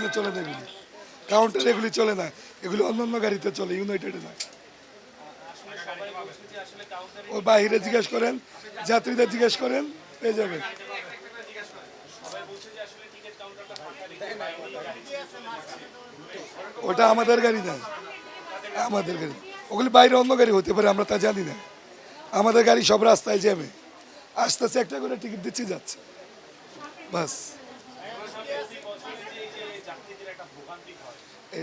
এখানে চলে না এগুলি, কাউন্টার এগুলি চলে না, এগুলি অন্য গাড়িতে চলে, ইউনাইটেডে না। ও বাহিরে জিজ্ঞেস করেন, যাত্রীদের জিজ্ঞেস করেন, পেয়ে যাবেন। ওটা আমাদের গাড়ি না, আমাদের গাড়ি, ওগুলি বাইরে অন্য গাড়ি হতে পারে, আমরা তা জানি না। আমাদের গাড়ি সব রাস্তায় যাবে, আস্তে আস্তে একটা করে টিকিট দিচ্ছি, যাচ্ছে, বাস।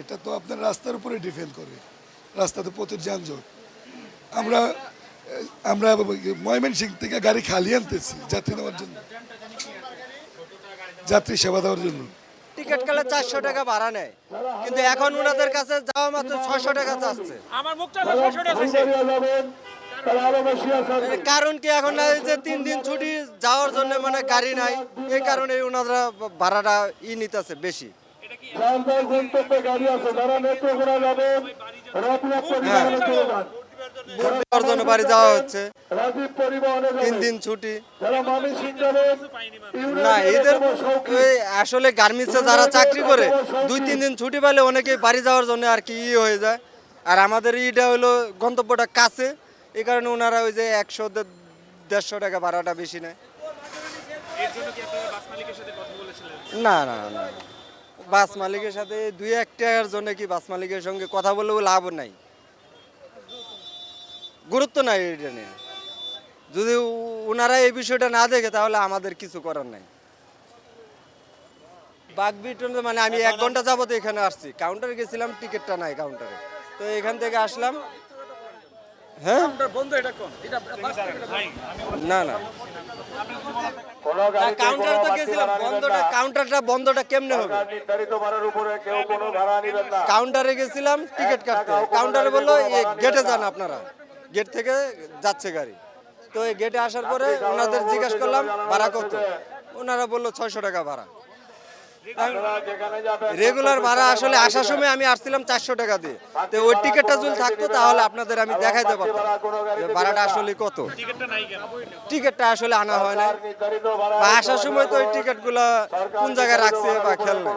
এটা তো আপনার রাস্তার উপরে ডিপেন্ড করে, রাস্তাতে প্রচুর যানজট। আমরা আমরা ময়মনসিংহ থেকে গাড়ি খালি আনতেছি যাত্রী নেওয়ার জন্য, যাত্রী সেবা দেওয়ার জন্য। টিকিট কাটলে 400 টাকা ভাড়া নেয়, কিন্তু এখন ওনাদের কাছে যাওয়া মাত্র 600 টাকা চাচ্ছে। আমার মুখটা 600 টাকা হইছে। কারণ কি এখন না, যে 3 দিন ছুটি যাওয়ার জন্য মানে গাড়ি নাই, এই কারণে ওনারা ভাড়াটা নিতেছে বেশি। ভোট জন্য বাড়ি যাওয়া হচ্ছে, 3 দিন ছুটি না এদের। আসলে গার্মেন্টসে যারা চাকরি করে 2-3 দিন ছুটি পেলে অনেকেই বাড়ি যাওয়ার জন্য আর কি হয়ে যায়। আর আমাদের এটা হলো গন্তব্যটা কাছে, এই কারণে ওনারা ওই যে 100-150 টাকা ভাড়াটা বেশি নেয়। না না না, বাস মালিকের সাথে 2-1 টাকার জন্য কি বাস মালিকের সঙ্গে কথা বলেও লাভ নাই, গুরুত্ব নাই এটা নিয়ে। যদি ওনারা এই বিষয়টা না দেখে তাহলে আমাদের কিছু করার নাই। বাগবিটন মানে আমি 1 ঘন্টা যাবত এখানে আসছি, কাউন্টারে গেছিলাম, টিকিটটা নাই কাউন্টারে, তো এখান থেকে আসলাম। হ্যাঁ না না, কাউন্টার তো গেছিলাম, কাউন্টারটা বন্ধটা কেমনে হবে? কাউন্টারে গেছিলাম টিকিট কাটতে, কাউন্টারে বললো গেটে যান আপনারা, গেট থেকে যাচ্ছে গাড়ি। তো এই গেটে আসার পরে ওনাদের জিজ্ঞাসা করলাম ভাড়া কত, ওনারা বললো 600 টাকা ভাড়া। রেগুলার ভাড়া আসলে আসার সময় আমি আসছিলাম 400 টাকা দিয়ে, তো ওই টিকিটটা যদি থাকতো তাহলে আপনাদের আমি দেখাইতে পারতাম যে ভাড়াটা আসলে কত। টিকিটটা আসলে আনা হয় না, বা আসার সময় তো ওই টিকিটগুলো কোন জায়গায় রাখছে বা খেয়াল নাই।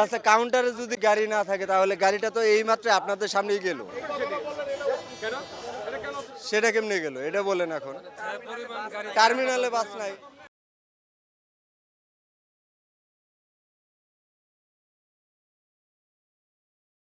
আচ্ছা, কাউন্টারে যদি গাড়ি না থাকে তাহলে গাড়িটা তো এইমাত্র আপনাদের সামনেই গেল, সেটা কেমনে গেল এটা বলেন। এখন টার্মিনালে বাস নাই।